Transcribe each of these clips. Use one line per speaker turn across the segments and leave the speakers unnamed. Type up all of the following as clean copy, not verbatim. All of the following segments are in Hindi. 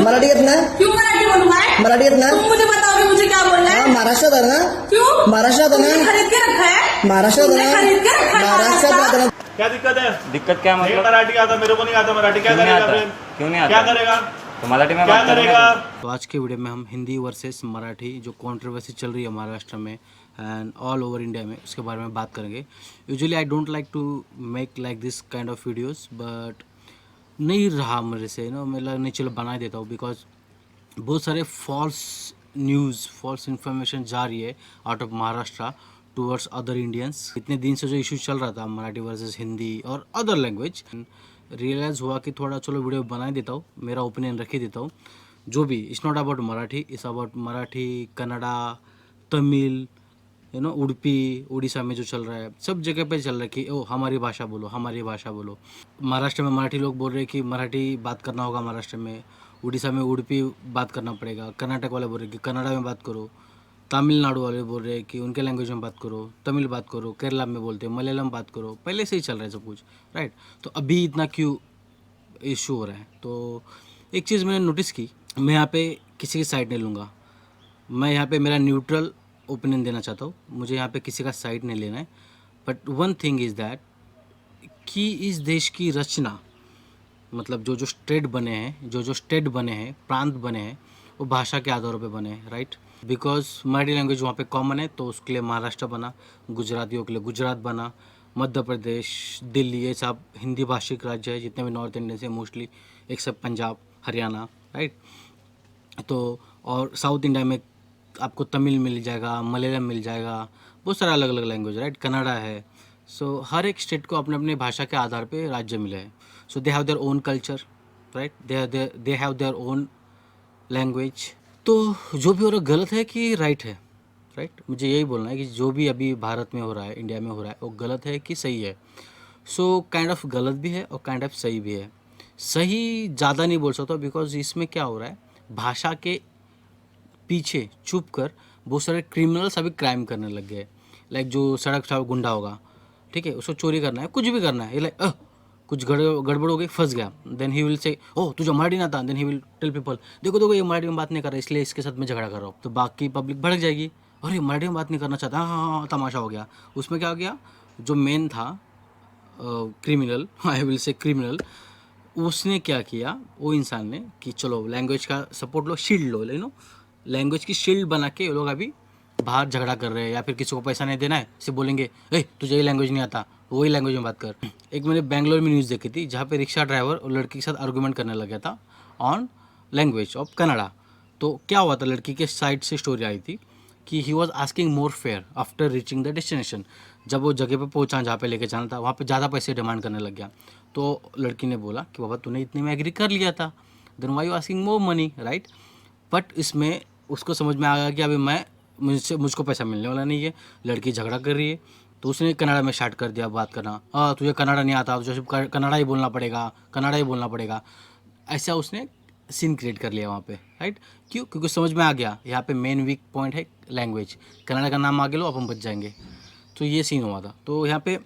मराठी येत ना?
क्यों मराठी बोलूं मैं?
मराठी येत ना?
तुम मुझे बताओगे मुझे क्या बोलना है?
हाँ, महाराष्ट्रात आहे ना?
क्यों?
महाराष्ट्रात आहे
तुमने
ना?
खरीद के रखा है?
महाराष्ट्रात आहे
तुमने
ना?
खरीद के रखा है
महाराष्ट्रात
महाराष्ट्र?
आहे ना?
क्या दिक्कत है?
दिक्कत क्या
नहीं
मतलब?
मराठी आता, मेरे को नहीं आता मराठी, क्या
क्यों नहीं
करेगा
आता?
फिर?
क्यों नहीं आता?
क्या करेगा?
तो मराठी में
क्या
बात करेंगे।
करेगा?
तो आज के वीडियो में हम हिंदी वर्सेस मराठी जो कंट्रोवर्सी चल रही है महाराष्ट्र में एंड ऑल ओवर इंडिया में उसके बारे में बात करेंगे। Usually I don't like to make like this kind of videos but नहीं रहा मेरे से मतलब नहीं, चलो बना देता हूँ बिकॉज बहुत सारे फॉल्स न्यूज़ फॉल्स इन्फॉर्मेशन जा रही है out of Maharashtra towards other Indians. इतने दिन से जो इशू चल रहा था मराठी वर्सेस हिंदी और अदर लैंग्वेज, रियलाइज़ हुआ कि थोड़ा चलो वीडियो बना देता हूँ, मेरा ओपिनियन रख ही देता हूँ। जो भी it's not about Marathi, it's about Marathi, Kannada, Tamil, Udupi, Orissa में जो चल रहा है सब जगह पे चल रहा है कि ओ हमारी भाषा बोलो, हमारी भाषा बोलो। महाराष्ट्र में मराठी लोग बोल रहे हैं कि मराठी बात करना होगा महाराष्ट्र में, उड़ीसा में उड़पी बात करना पड़ेगा, कर्नाटक वाले बोल रहे हैं कि कन्नड़ा में बात करो, तमिलनाडु वाले बोल रहे हैं कि उनके लैंग्वेज में बात करो, तमिल बात करो, केरला में बोलते हैं मलयालम बात करो। पहले से ही चल रहा है सब कुछ, राइट। तो अभी इतना क्यों इशू हो रहा है? तो एक चीज़ मैंने नोटिस की, मैं यहाँ पे किसी की साइड नहीं लूँगा, मैं यहाँ पे मेरा न्यूट्रल ओपिनियन देना चाहता हूँ, मुझे यहाँ पे किसी का साइड नहीं लेना है। But one thing is that कि इस देश की रचना मतलब जो जो स्टेट बने हैं, जो जो स्टेट बने हैं, प्रांत बने हैं, वो भाषा के आधारों पे बने हैं, राइट। बिकॉज मराठी लैंग्वेज वहाँ पे कॉमन है तो उसके लिए महाराष्ट्र बना, गुजरातियों के लिए गुजरात बना, मध्य प्रदेश, दिल्ली, ये सब हिंदी भाषिक राज्य है जितने भी नॉर्थ इंडियन से mostly, except Punjab, Haryana, right. तो और साउथ इंडिया में आपको तमिल मिल जाएगा, मलयालम मिल जाएगा, बहुत सारे अलग अलग लैंग्वेज, राइट, कन्नड़ा है। सो हर एक स्टेट को अपने अपने भाषा के आधार पे राज्य मिले हैं। So they have their own culture, right, they have their own language. तो जो भी हो रहा है गलत है कि राइट है, राइट, मुझे यही बोलना है कि जो भी अभी भारत में हो रहा है, इंडिया में हो रहा है, वो गलत है कि सही है। सो काइंड ऑफ गलत भी है और काइंड ऑफ सही भी है। सही ज़्यादा नहीं बोल सकता बिकॉज इसमें क्या हो रहा है, भाषा के पीछे छुप कर बहुत सारे क्रिमिनल्स अभी क्राइम करने लग गए। लाइक जो सड़क गुंडा होगा, ठीक है, उसको चोरी करना है, कुछ भी करना है, ये लाइक कुछ गड़बड़ हो गई, फंस गया, देन ही विल से ओ तुझे मराठी ना आता, then he will tell people देखो देखो ये मराठी में बात नहीं कर रहा इसलिए इसके साथ मैं झगड़ा कर रहा हूँ। तो बाकी पब्लिक भड़क जाएगी, अरे मराठी में बात नहीं करना चाहता, हाँ हाँ हाँ, तमाशा हो गया। उसमें क्या हो गया, जो मेन था क्रिमिनल, आई विल से क्रिमिनल, उसने क्या किया, वो इंसान ने कि चलो लैंग्वेज का सपोर्ट लो, शील्ड लो, लैंग्वेज की शील्ड बना के लोग अभी बाहर झगड़ा कर रहे हैं, या फिर किसी को पैसा नहीं देना है सिर्फ बोलेंगे ए तुझे ये लैंग्वेज नहीं आता, वही लैंग्वेज में बात कर। एक मैंने बेंगलोर में न्यूज़ देखी थी जहाँ पे रिक्शा ड्राइवर और लड़की के साथ आर्गूमेंट करने लग गया था ऑन लैंग्वेज ऑफ कन्नड़ा। तो क्या हुआ था, लड़की के साइड से स्टोरी आई थी कि he was asking more fair after reaching the destination. जब वो जगह पे पहुंचा जहाँ पे लेके जाना था, वहाँ पे ज़्यादा पैसे डिमांड करने लग गया। तो लड़की ने बोला कि बाबा तूने इतने में एग्री कर लिया था, then why you asking more money, right. But इसमें उसको समझ में आ गया कि अभी मुझको पैसा मिलने वाला नहीं है, लड़की झगड़ा कर रही है, तो उसने कन्नड़ा में स्टार्ट कर दिया बात करना, हाँ तुझे कन्नड़ा नहीं आता, तुझे सिर्फ कन्नड़ा ही बोलना पड़ेगा, कन्नड़ा ही बोलना पड़ेगा। ऐसा उसने सीन क्रिएट कर लिया वहाँ पे, राइट। क्यों? क्योंकि समझ में आ गया यहाँ पे मेन वीक पॉइंट है लैंग्वेज, कन्नड़ा का नाम आगे लो अपन बच जाएंगे। तो ये सीन हुआ था। तो यहाँ पे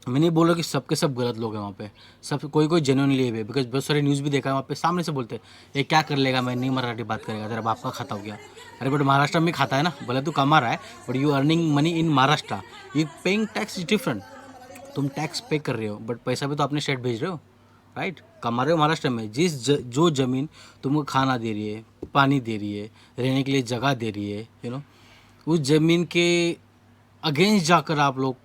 मैं नहीं बोल रहा कि सबके सब गलत लोग हैं वहाँ पे, सब कोई जेन्युइनली है, बिकॉज बहुत सारे न्यूज़ भी देखा है वहाँ पे, सामने से बोलते हैं ये क्या कर लेगा, मैं नहीं मराठी बात करेगा, तेरा बाप का खाता हो गया। अरे बट महाराष्ट्र में खाता है ना, भले तू कमा रहा है but you earning money in Maharashtra, you paying tax is different. तुम टैक्स पे कर रहे हो बट पैसा भी तो अपने स्टेट भेज रहे हो, राइट, कमा रहे हो महाराष्ट्र में। जो ज़मीन तुमको खाना दे रही है, पानी दे रही है, रहने के लिए जगह दे रही है, उस ज़मीन के अगेंस्ट जाकर आप लोग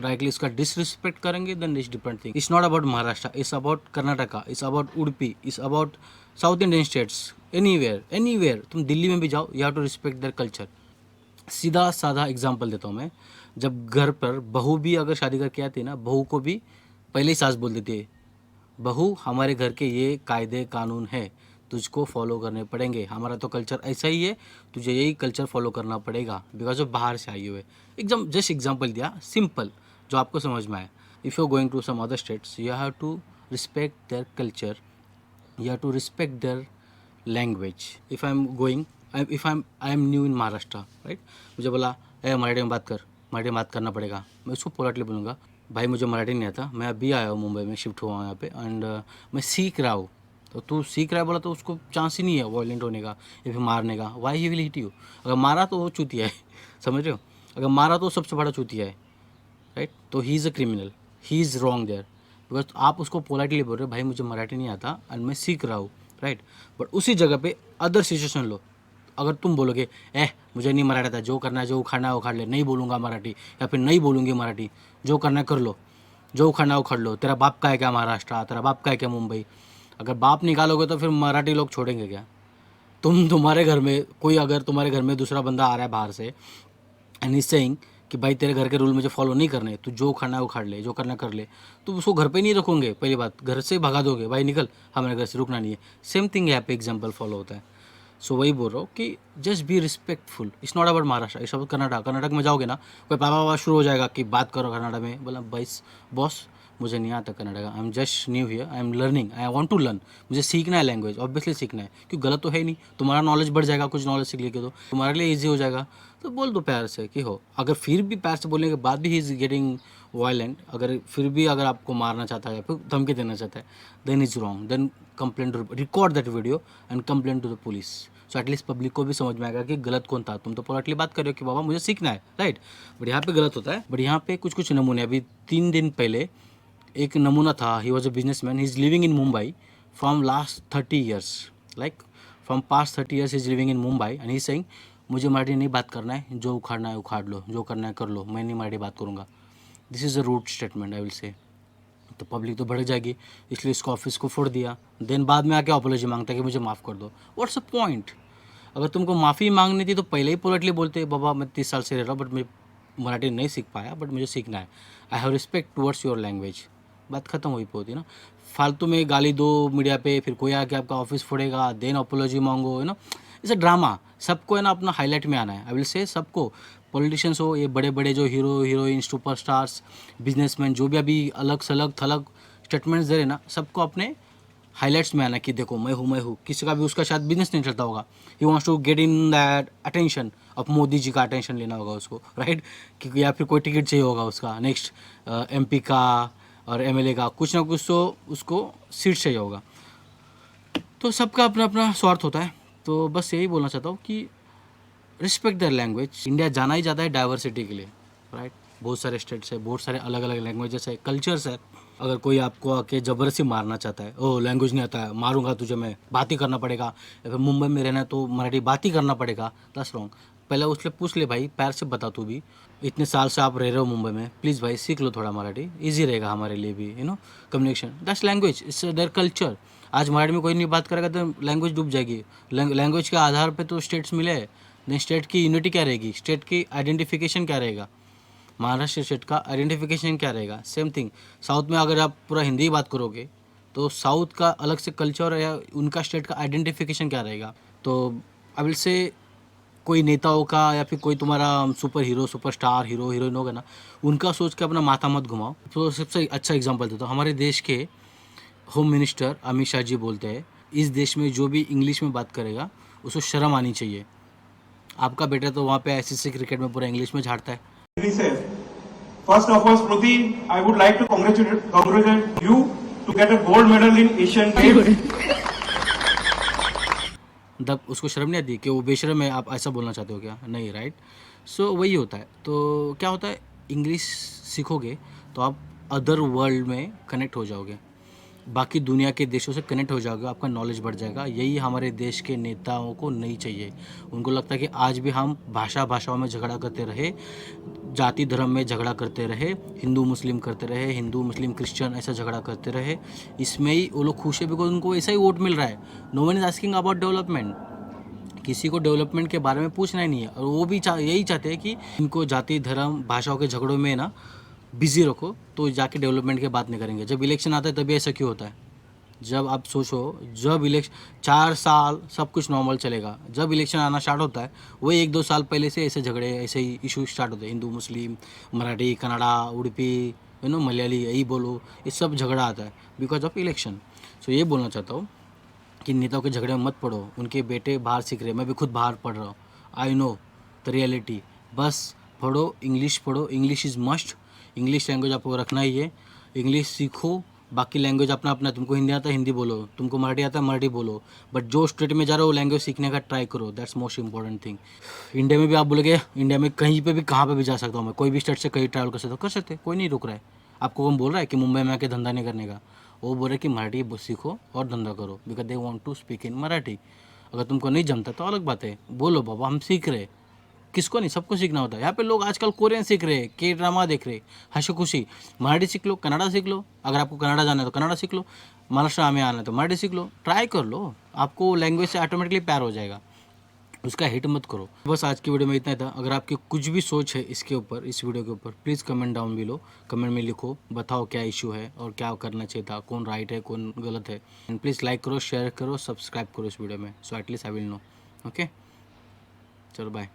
राइटली उसका डिसरिस्पेक्ट करेंगे, then it's different thing. It's not about Maharashtra, it's about Karnataka, it's about Udupi, it's about south Indian states, anywhere तुम दिल्ली में भी जाओ, you have to respect their culture. सीधा साधा एग्जांपल देता हूँ मैं, जब घर पर बहू भी अगर शादी करके आती है ना, बहू को भी पहले ही सास बोल देती है, बहू हमारे घर के ये कायदे कानून है, तुझको फॉलो करने पड़ेंगे, हमारा तो कल्चर ऐसा ही है, तुझे यही कल्चर फॉलो करना पड़ेगा, बिकॉज ऑफ बाहर से आई हुए। एकदम जस्ट एग्जांपल दिया, सिंपल, जो आपको समझ में आए। If you are going to some other states, you have to respect their culture, you have to respect their language. If I am new in Maharashtra, right, मुझे बोला ए मराठी में बात कर, मराठी में बात करना पड़ेगा, मैं उसको पोलाइटली बोलूँगा भाई मुझे मराठी नहीं आता, मैं अभी आया हूँ मुंबई में, शिफ्ट हुआ हूँ यहाँ पे, एंड मैं सीख रहा हूँ, तो तू सीख रहा है बोला तो उसको चांस ही नहीं है वॉयलेंट होने का या फिर मारने का. Why he will hit you. अगर मारा तो वो चूतिया है. समझ रहे हो. अगर मारा तो सबसे बड़ा चूतिया है. राइट. तो he is a criminal. He is wrong there. Because आप उसको पोलाइटली बोल रहे हो भाई मुझे मराठी नहीं आता एंड मैं सीख रहा हूँ. राइट. बट उसी जगह पे अदर सिचुएशन लो. अगर तुम बोलोगे मुझे नहीं मराठी आता, जो करना है जो उखाड़ना है उखाड़ ले, नहीं बोलूँगा मराठी या फिर नहीं बोलूँगी मराठी, जो करना है कर लो, जो उखाड़ना है उखाड़ लो, तेरा बाप का है क्या महाराष्ट्र, तेरा बाप का है क्या मुंबई. अगर बाप निकालोगे तो फिर मराठी लोग छोड़ेंगे क्या. तुम्हारे घर में कोई, अगर तुम्हारे घर में दूसरा बंदा आ रहा है बाहर से एंड इज सेइंग कि भाई तेरे घर के रूल मुझे फॉलो नहीं करने, तू जो उखाड़ना है उखाड़ ले, जो करना कर ले, तो उसको घर पे नहीं रखोगे. पहली बात घर से भगा दोगे, भाई निकल हमारे घर से, रुकना नहीं है. सेम थिंग यहाँ पे एग्जाम्पल फॉलो होता है. सो वही बोल रहा हूँ कि just be respectful. It's not about Maharashtra, it's about Karnataka में जाओगे ना कोई पापा शुरू हो जाएगा कि बात करो कर्नाटक में. बोला भाई बॉस मुझे नहीं आता Karnataka, I am just new here, I am learning, I want to learn. मुझे सीखना है लैंग्वेज, ऑब्वियसली सीखना है क्योंकि गलत तो है ही नहीं. तुम्हारा नॉलेज बढ़ जाएगा, कुछ नॉलेज सीख लेके तो तुम्हारे लिए ईजी हो जाएगा. तो बोल दो प्यार से कि हो. अगर फिर भी प्यार से बोलने के बाद भी ही इज़ गेटिंग वायलेंट, अगर फिर भी अगर आपको मारना चाहता है या फिर धमकी देना चाहता है, then is wrong. Then complaint, record that video and complaint to the police. So at least public को भी समझ में आएगा कि गलत कौन था. तुम तो पोलाइटली बात कर रहे हो कि बाबा मुझे सीखना है. राइट. बट यहाँ पे गलत होता है. बट यहाँ पे कुछ नमूने, अभी 3 दिन पहले एक नमूना था. He was a businessman, he is living in Mumbai from last 30 years, like from past 30 years is living in Mumbai and he is saying मुझे मराठी नहीं बात करना है, जो उखाड़ना है उखाड़ लो, जो करना है कर लो, मैं नहीं मराठी बात करूँगा. This is a rude statement I will say. तो पब्लिक तो भड़क जाएगी, इसलिए इसको ऑफिस को फोड़ दिया. देन बाद में आके अपॉलॉजी मांगता है कि मुझे माफ़ कर दो. What's a point. अगर तुमको माफ़ी मांगनी थी तो पहले ही पोलाइटली बोलते बाबा मैं 30 साल से रह रहा हूँ बट मैं मराठी नहीं सीख पाया, बट मुझे सीखना है. I have respect towards your language. बात खत्म हुई होती ना. फालतू में गाली दो मीडिया पे, फिर कोई आके आपका ऑफिस फोड़ेगा, देन अपॉलॉजी मांगो, है ना. It's a drama. सबको है ना अपना हाईलाइट में आना है. आई विल से सबको, पॉलिटिशियंस हो, ये बड़े बड़े जो हीरो हीरोइन, सुपरस्टार्स, बिजनेसमैन, जो भी अभी अलग सलग थलग स्टेटमेंट्स दे रहे ना, सबको अपने हाईलाइट्स में आना कि देखो मैं हूँ. किसी का भी उसका शायद बिजनेस नहीं चलता होगा, he wants to get in that attention. अब मोदी जी का अटेंशन लेना होगा उसको. राइट. क्योंकि या फिर कोई टिकट चाहिए होगा उसका नेक्स्ट MP का और MLA का, कुछ ना कुछ तो उसको सीट चाहिए होगा. तो सबका अपना अपना स्वार्थ होता है. तो बस यही बोलना चाहता हूँ कि रिस्पेक्ट देयर लैंग्वेज. इंडिया जाना ही जाता है डाइवर्सिटी के लिए. राइट. बहुत सारे स्टेट्स है, बहुत सारे अलग अलग लैंग्वेजेस है, कल्चर्स है. अगर कोई आपको आके ज़बरदस्ती मारना चाहता है, ओ लैंग्वेज नहीं आता है, मारूंगा तुझे, मैं बात ही करना पड़ेगा, या फिर मुंबई में रहना है तो मराठी बात ही करना पड़ेगा, दैट्स रॉन्ग. पहले उससे पूछ ले भाई, प्यार से बता. तू भी इतने साल से आप रह रहे हो मुंबई में, प्लीज़ भाई सीख लो थोड़ा मराठी, ईजी रहेगा हमारे लिए भी, communication. That's language, it's their culture. आज मराठी में कोई नहीं बात करेगा तो लैंग्वेज डूब जाएगी. लैंग्वेज के आधार पर तो स्टेट्स मिले हैं. देन स्टेट की यूनिटी क्या रहेगी, स्टेट की आइडेंटिफिकेशन क्या रहेगा, महाराष्ट्र स्टेट का आइडेंटिफिकेशन क्या रहेगा. सेम थिंग साउथ में अगर आप पूरा हिंदी बात करोगे तो साउथ का अलग से कल्चर या उनका स्टेट का आइडेंटिफिकेशन क्या रहेगा. तो आई विल से कोई नेताओं का या फिर कोई तुम्हारा super hero, superstar, hero heroine होगा ना, उनका सोच के अपना माथा मत घुमाओ. तो सबसे अच्छा एग्जांपल देता हूँ. हमारे देश के होम मिनिस्टर अमित शाह जी बोलते हैं इस देश में जो भी इंग्लिश में बात करेगा उसको शर्म आनी चाहिए. आपका बेटा तो वहाँ पे ICC क्रिकेट में पूरा इंग्लिश में झाड़ता है.
First of all, Smriti, I would like to congratulate you to get a gold medal in Asian Games.
उसको शर्म नहीं आती कि वो बेशर्म है, आप ऐसा बोलना चाहते हो क्या? नहीं. राइट. सो वही होता है. तो क्या होता है, इंग्लिश सीखोगे तो आप अदर वर्ल्ड में कनेक्ट हो जाओगे, बाकी दुनिया के देशों से कनेक्ट हो जाओगे, आपका नॉलेज बढ़ जाएगा. यही हमारे देश के नेताओं को नहीं चाहिए. उनको लगता है कि आज भी हम भाषाओं में झगड़ा करते रहे, जाति धर्म में झगड़ा करते रहे, हिंदू मुस्लिम करते रहे, हिंदू मुस्लिम क्रिश्चियन ऐसा झगड़ा करते रहे, इसमें ही वो लोग खुश है बिकॉज उनको ऐसा ही वोट मिल रहा है. No one is asking about development. किसी को डेवलपमेंट के बारे में पूछना ही नहीं है. और वो भी यही चाहते हैं कि इनको जाति धर्म भाषाओं के झगड़ों में ना बिजी रखो, तो जाके डेवलपमेंट की बात नहीं करेंगे. जब इलेक्शन आता है तभी ऐसा क्यों होता है. जब आप सोचो, जब इलेक्शन 4 साल सब कुछ नॉर्मल चलेगा, जब इलेक्शन आना स्टार्ट होता है वही 1-2 साल पहले से ऐसे झगड़े, ऐसे ही इशू स्टार्ट होते हैं. हिंदू मुस्लिम, मराठी, कन्नड़ा, उड़पी, मलयाली, यही बोलो, ये सब झगड़ा आता है बिकॉज ऑफ इलेक्शन. सो ये बोलना चाहता हूँ कि नेताओं के झगड़े में मत पड़ो. उनके बेटे बाहर सीख रहे हैं, मैं भी खुद बाहर पढ़ रहा हूँ, आई नो द रियलिटी. बस पढ़ो, इंग्लिश पढ़ो, English is must. English language आपको रखना ही है. इंग्लिश सीखो, बाकी लैंग्वेज अपना अपना, तुमको हिंदी आता है हिंदी बोलो, तुमको मराठी आता है मराठी बोलो, बट जो स्टेट में जा रहे हो लैंग्वेज सीखने का ट्राई करो, that's most important thing. India में भी आप बोलोगे इंडिया में कहीं पे भी कहाँ पे भी जा सकता हूँ मैं, कोई भी स्टेट से कहीं ट्रैवल कर सकता हूँ, कर सकते, कोई नहीं रोक रहा है आपको। कौन बोल रहा है कि मुंबई में आके धंधा नहीं करने का? वो बोल रहे कि मराठी सीखो और धंधा करो, because they want to speak in Marathi. अगर तुमको नहीं जमता तो अलग बात है, बोलो बाबा हम सीख रहे, किसको नहीं, सबको सीखना होता है। यहाँ पे लोग आजकल कोरियन सीख रहे हैं, के ड्रामा देख रहे, हंसी खुशी। मराठी सीख लो, कन्नड़ा सीख लो, अगर आपको कन्नड़ा जाना है तो कन्नड़ा सीख लो, महाराष्ट्र में आना है तो मराठी सीख लो, ट्राई कर लो, आपको लैंग्वेज से ऑटोमेटिकली प्यार हो जाएगा, उसका हिट मत करो। बस आज की वीडियो में इतना ही था। अगर आपकी कुछ भी सोच है इसके ऊपर, इस वीडियो के ऊपर, please comment down below, comment में लिखो, बताओ क्या इशू है और क्या करना चाहिए था, कौन राइट है कौन गलत है। एंड प्लीज़ लाइक करो, शेयर करो, सब्सक्राइब करो इस वीडियो में, so at least I will know. Okay, चलो बाय।